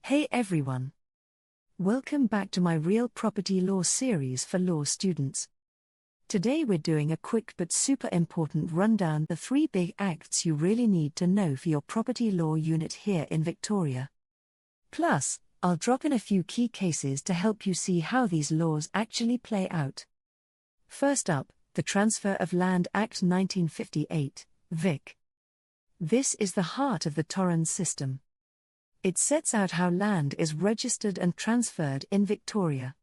Hey everyone! Welcome back to my Real Property Law series for law students. Today we're doing a quick but super important rundown of the 3 big acts you really need to know for your property law unit here in Victoria. Plus, I'll drop in a few key cases to help you see how these laws actually play out. First up, the Transfer of Land Act 1958, Vic. This is the heart of the Torrens system. It sets out how land is registered and transferred in Victoria.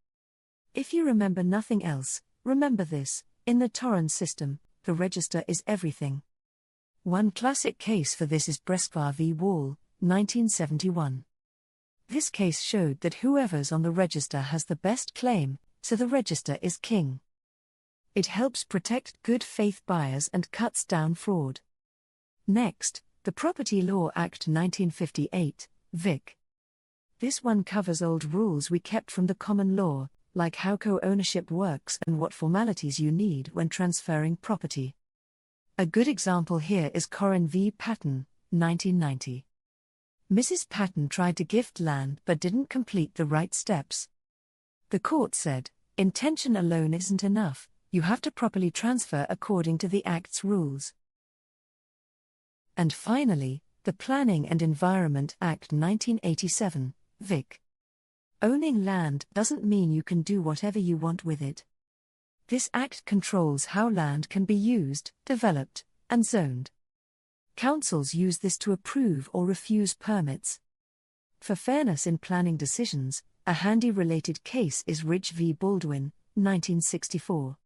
If you remember nothing else, remember this: in the Torrens system, the register is everything. One classic case for this is Breskvar v. Wall, 1971. This case showed that whoever's on the register has the best claim, so the register is king. It helps protect good faith buyers and cuts down fraud. Next, the Property Law Act 1958, Vic. This one covers old rules we kept from the common law, like how co-ownership works and what formalities you need when transferring property. A good example here is Corin v. Patton, 1990. Mrs. Patton tried to gift land but didn't complete the right steps. The court said, intention alone isn't enough, you have to properly transfer according to the Act's rules. And finally, the Planning and Environment Act 1987, Vic. Owning land doesn't mean you can do whatever you want with it. This act controls how land can be used, developed, and zoned. Councils use this to approve or refuse permits. For fairness in planning decisions, a handy related case is Rich v. Baldwin, 1964.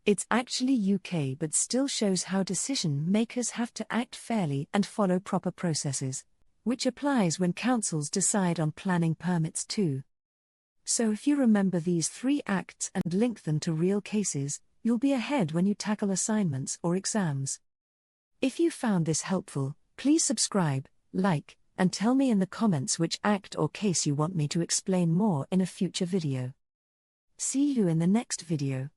It's actually UK but still shows how decision makers have to act fairly and follow proper processes, which applies when councils decide on planning permits too. So if you remember these 3 acts and link them to real cases, you'll be ahead when you tackle assignments or exams. If you found this helpful, please subscribe, like, and tell me in the comments which act or case you want me to explain more in a future video. See you in the next video.